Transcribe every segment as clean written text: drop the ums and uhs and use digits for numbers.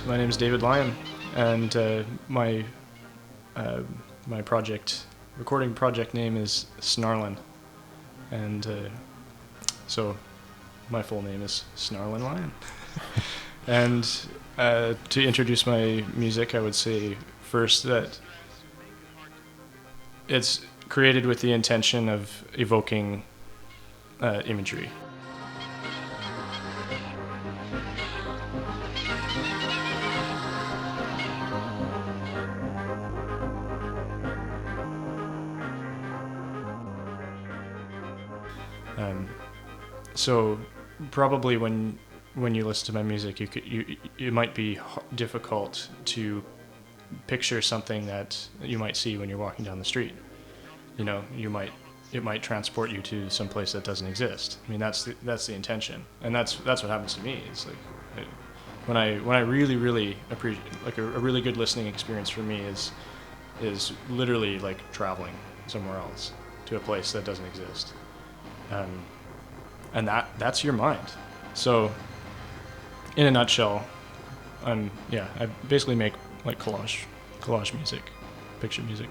My name is David Lyon, and my recording project name is Snarlen, and so my full name is Snarlen Lyon. And to introduce my music, I would say first that it's created with the intention of evoking imagery. So probably when you listen to my music, it might be difficult to picture something that you might see when you're walking down the street. You know, it might transport you to some place that doesn't exist. I mean, that's the intention, and that's what happens to me. It's like when I really appreciate, like a really good listening experience for me is literally like traveling somewhere else to a place that doesn't exist. And that's your mind. So, in a nutshell, I basically make like collage music, picture music.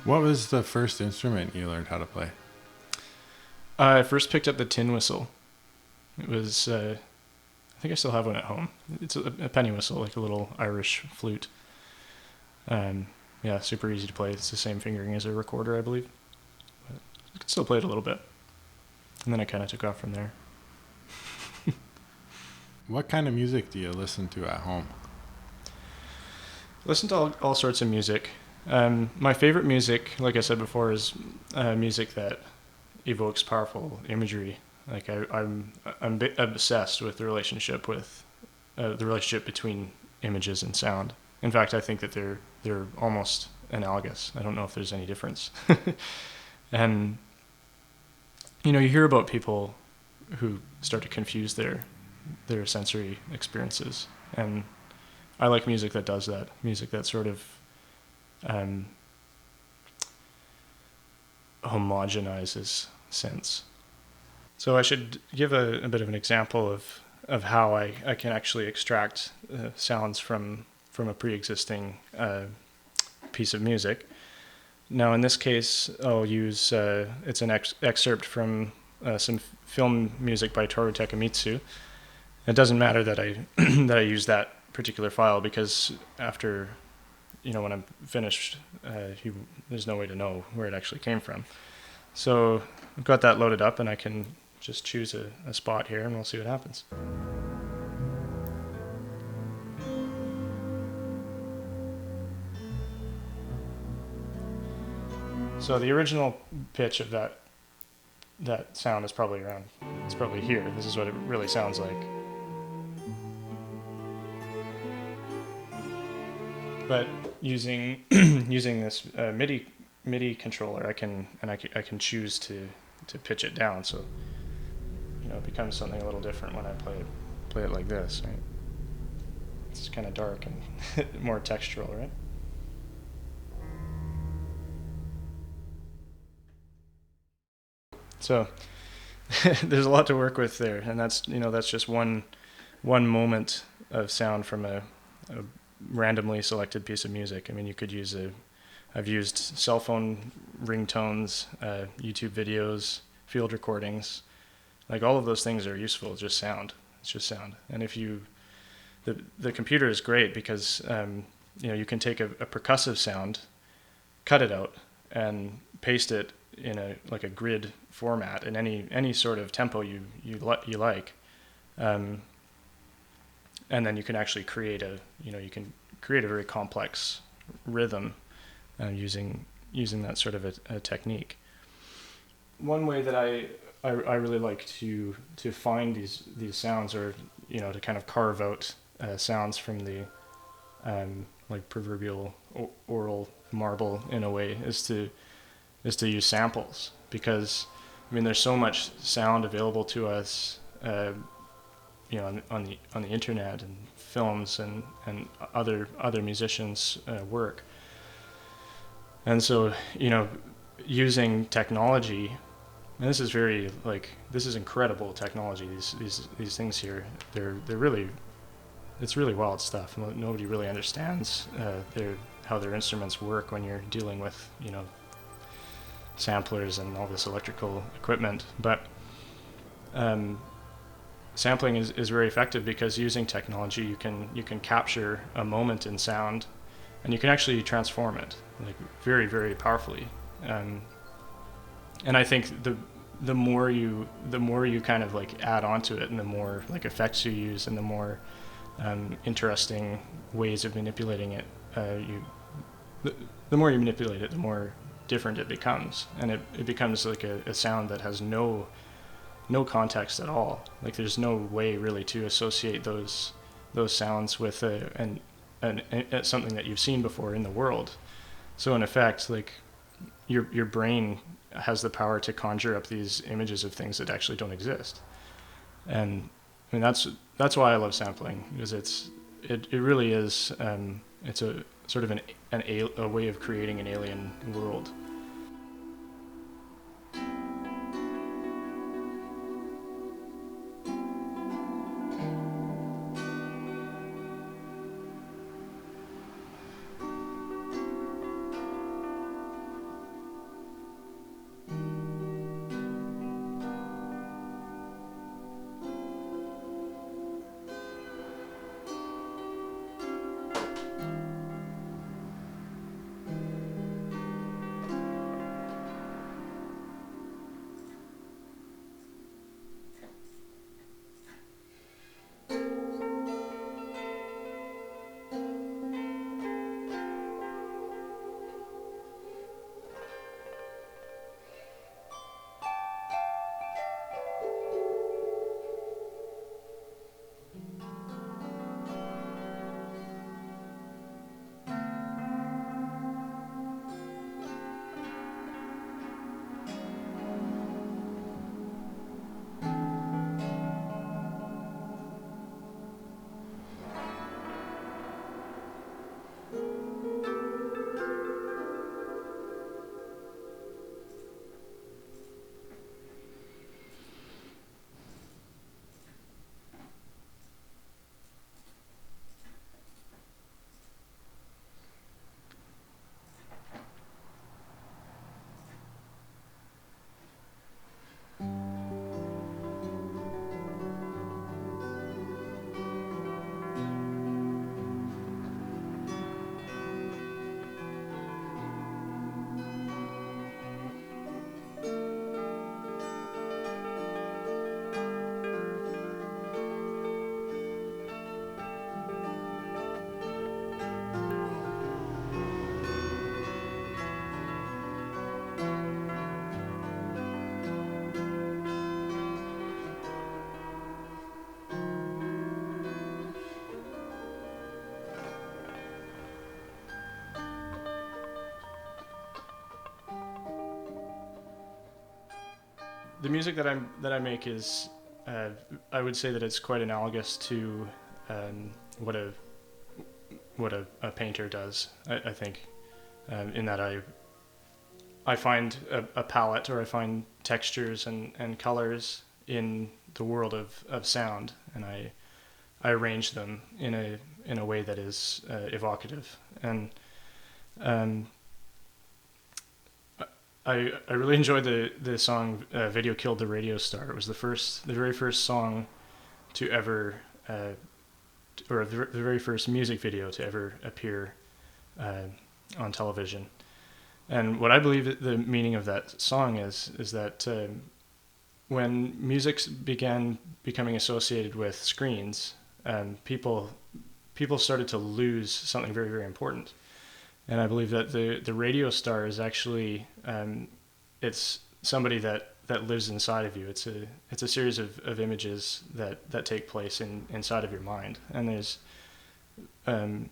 What was the first instrument you learned how to play? I first picked up the tin whistle. It was, I think I still have one at home. It's a penny whistle, like a little Irish flute. Super easy to play. It's the same fingering as a recorder, I believe. But I could still play it a little bit. And then I kind of took off from there. What kind of music do you listen to at home? Listen to all sorts of music. My favorite music, like I said before, is music that evokes powerful imagery. Like I'm obsessed with the relationship between images and sound. In fact, I think that they're almost analogous. I don't know if there's any difference. And you hear about people who start to confuse their sensory experiences, and I like music that does that. Music that sort of homogenizes sense. So I should give a bit of an example of how I can actually extract sounds from a pre-existing piece of music. Now in this case, I'll use it's an excerpt from some film music by Toru Takemitsu. It doesn't matter that I that I use that particular file, because after when I'm finished, there's no way to know where it actually came from. So I've got that loaded up, and I can just choose a spot here, and we'll see what happens. So the original pitch of that sound is probably it's probably here. This is what it really sounds like. But using this MIDI controller, I can choose to pitch it down, so it becomes something a little different when I play it like this. Right? It's kind of dark and more textural, right? So there's a lot to work with there, and that's just one moment of sound from a randomly selected piece of music. I mean, you could use I've used cell phone ringtones, YouTube videos, field recordings. Like, all of those things are useful. It's just sound. And if the computer is great because you can take a percussive sound, cut it out, and paste it in a grid format in any sort of tempo you like. And then you can actually create a very complex rhythm using that sort of a technique. One way that I really like to find these sounds, or to kind of carve out sounds from the proverbial oral marble in a way, is to use samples, because I mean there's so much sound available to us on the internet and films and other musicians' work. And so, using technology, and this is incredible technology. These things here, they're really, it's really wild stuff. Nobody really understands how their instruments work when you're dealing with samplers and all this electrical equipment. But sampling is very effective because using technology, you can capture a moment in sound, and you can actually transform it very, very powerfully. And I think the more you kind of add onto it, and the more effects you use, and the more interesting ways of manipulating it, the more you manipulate it, the more different it becomes, and it becomes a sound that has no context at all. There's no way really to associate those sounds with something that you've seen before in the world. So in effect, your brain has the power to conjure up these images of things that actually don't exist. And I mean that's why I love sampling, because it really is it's a sort of a way of creating an alien world. The music that I make is, I would say that it's quite analogous to what a painter does. I think, in that I find a palette, or I find textures and colors in the world of sound, and I arrange them in a way that is evocative. And I really enjoyed the song "Video Killed the Radio Star." It was the very first song to ever, or the very first music video to ever appear on television. And what I believe the meaning of that song is that when music began becoming associated with screens, people started to lose something very, very important. And I believe that the radio star is actually, it's somebody that lives inside of you. It's a series of images that take place inside of your mind. And there's, the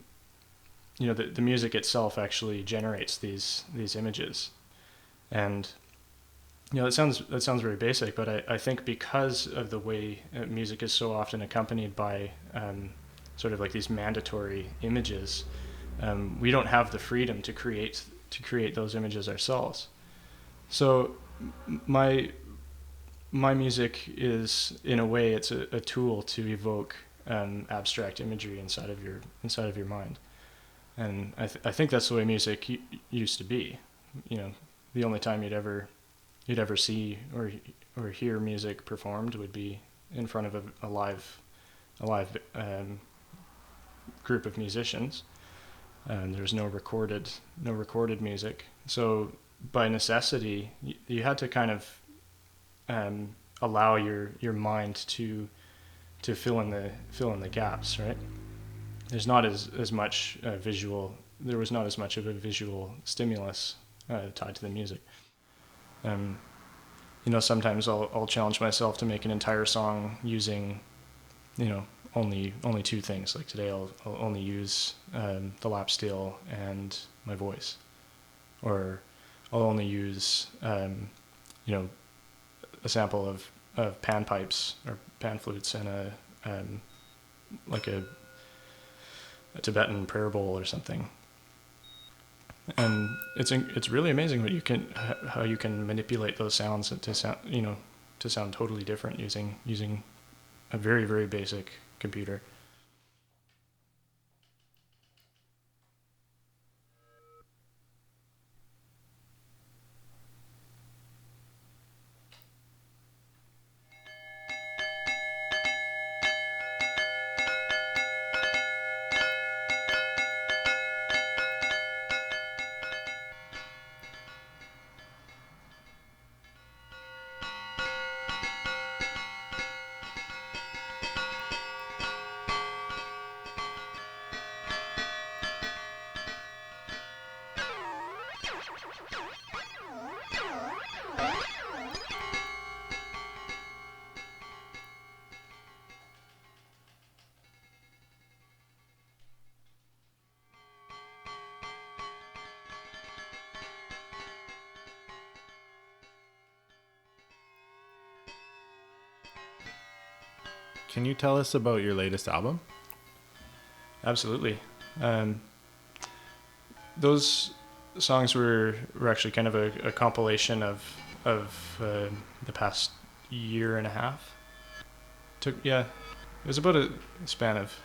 music itself actually generates these images. And that sounds very basic, but I think because of the way music is so often accompanied by sort of like these mandatory images, we don't have the freedom to create those images ourselves. So my my music is, in a way, it's a tool to evoke abstract imagery inside of your mind, and I think that's the way music used to be. You know, the only time you'd ever see or hear music performed would be in front of a live group of musicians, and there's no recorded music. So by necessity, you had to kind of allow your mind to fill in the gaps, right? There's not as much visual. There was not as much of a visual stimulus tied to the music. Um, Sometimes I'll challenge myself to make an entire song using, only two things. Like today, I'll only use the lap steel and my voice, or I'll only use, a sample of pan pipes or pan flutes and like a Tibetan prayer bowl or something. And it's really amazing how you can manipulate those sounds to sound totally different using a very, very basic computer. Can you tell us about your latest album? Absolutely. Um, those songs were actually kind of a compilation of the past year and a half. It was about a span of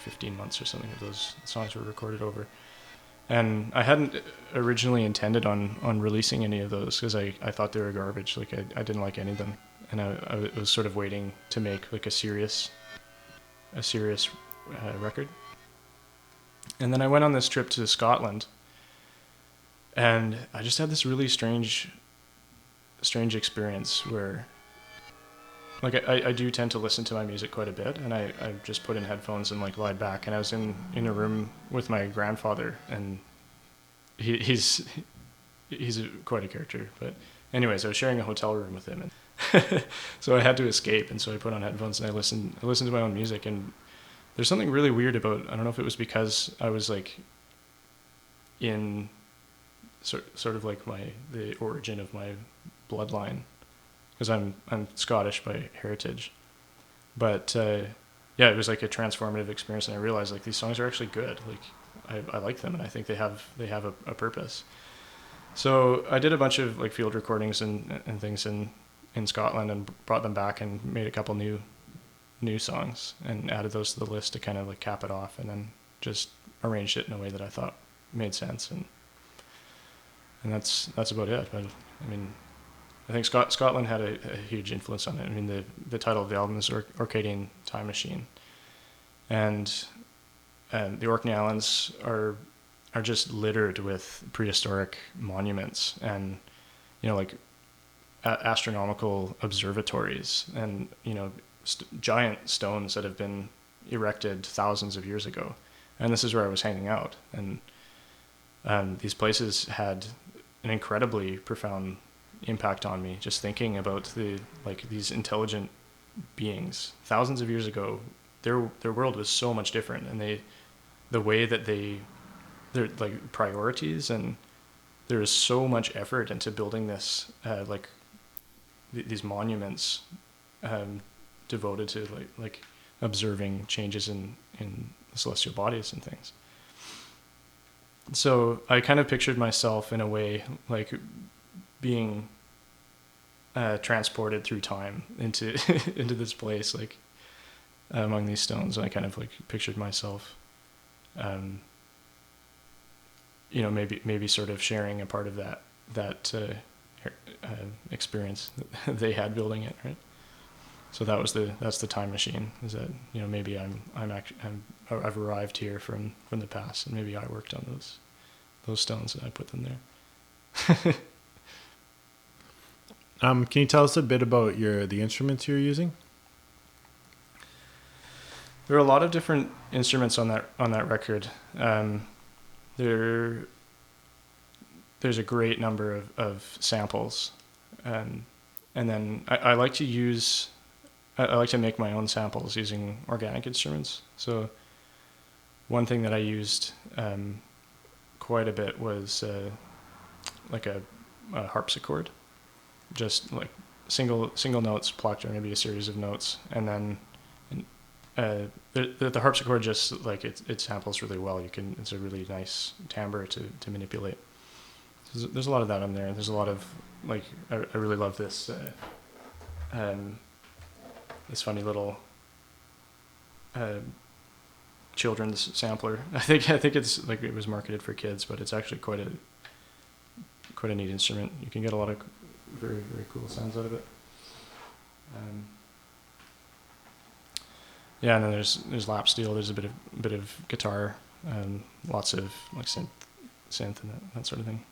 15 months or something that those songs were recorded over. And I hadn't originally intended on releasing any of those because I thought they were garbage. Like I didn't like any of them, and I was sort of waiting to make like a serious record. And then I went on this trip to Scotland, and I just had this really strange experience where, like, I do tend to listen to my music quite a bit, and I just put in headphones and like lied back, and I was in a room with my grandfather, and he's quite a character. But anyways, I was sharing a hotel room with him, and so I had to escape, and so I put on headphones and I listened to my own music, and there's something really weird about, I don't know if it was because I was like in sort of like the origin of my bloodline, because I'm Scottish by heritage, but yeah, it was like a transformative experience, and I realized like these songs are actually good. Like I like them, and I think they have a purpose. So I did a bunch of like field recordings and things in Scotland, and brought them back and made a couple new songs and added those to the list to kind of like cap it off, and then just arranged it in a way that I thought made sense, and that's about it. But I mean, I think Scotland had a huge influence on it. I mean, the title of the album is Orcadian Time Machine, and the Orkney Islands are just littered with prehistoric monuments and like astronomical observatories, and giant stones that have been erected thousands of years ago. And this is where I was hanging out, and these places had an incredibly profound impact on me, just thinking about these intelligent beings thousands of years ago. Their world was so much different, and the way that their like priorities, and there is so much effort into building this like these monuments devoted to like observing changes in celestial bodies and things. So I kind of pictured myself in a way like being transported through time into into this place, like among these stones. And I kind of like pictured myself, maybe sort of sharing a part of that experience that they had building it, right? So that's the time machine. Is that maybe I've arrived here from the past, and maybe I worked on those stones and I put them there. Can you tell us a bit about the instruments you're using? There are a lot of different instruments on that record. There's a great number of samples, and then I like to make my own samples using organic instruments. So one thing that I used quite a bit was like a harpsichord, just like single notes plucked, or maybe a series of notes, and then the harpsichord just like it samples really well. It's a really nice timbre to manipulate. There's a lot of that on there. There's a lot of like I really love this this funny little children's sampler. I think it's like it was marketed for kids, but it's actually quite a neat instrument. You can get a lot of very, very cool sounds out of it. Yeah, and then there's lap steel. There's a bit of guitar, lots of like synth and that sort of thing.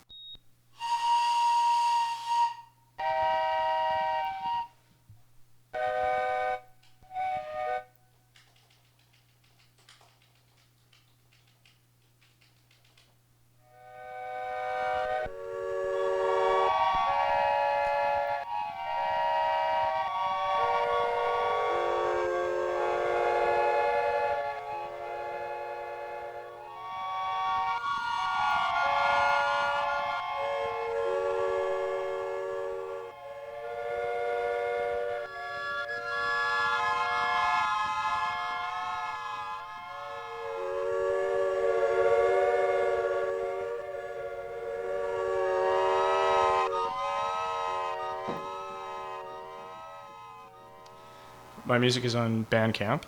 My music is on Bandcamp.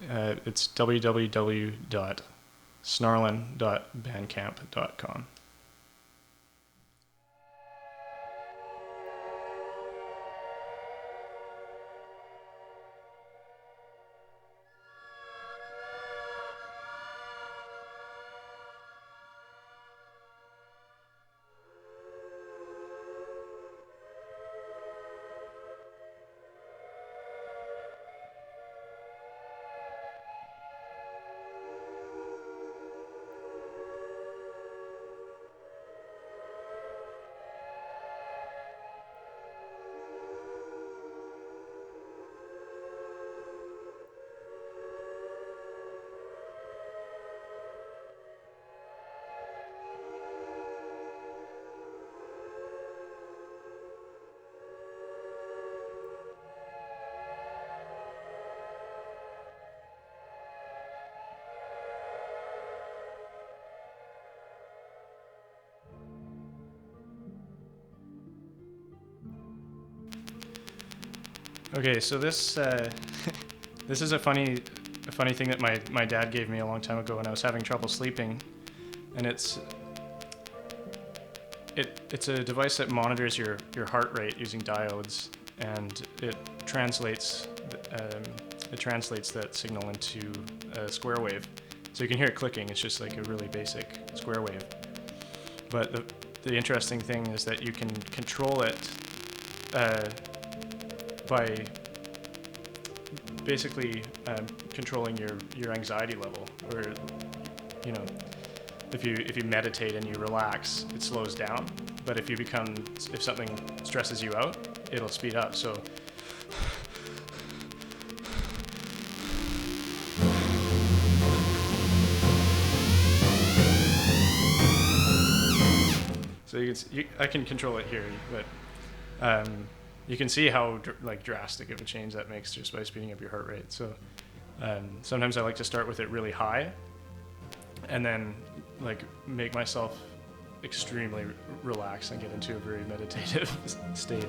It's www.snarlen.bandcamp.com. Okay, so this this is a funny thing that my dad gave me a long time ago when I was having trouble sleeping, and it's a device that monitors your heart rate using diodes, and it translates that signal into a square wave. So you can hear it clicking. It's just like a really basic square wave. But the interesting thing is that you can control it by basically controlling your anxiety level, or if you meditate and you relax, it slows down. But if something stresses you out, it'll speed up. So I can control it here, but you can see how drastic of a change that makes just by speeding up your heart rate. So sometimes I like to start with it really high, and then like make myself extremely relaxed and get into a very meditative state.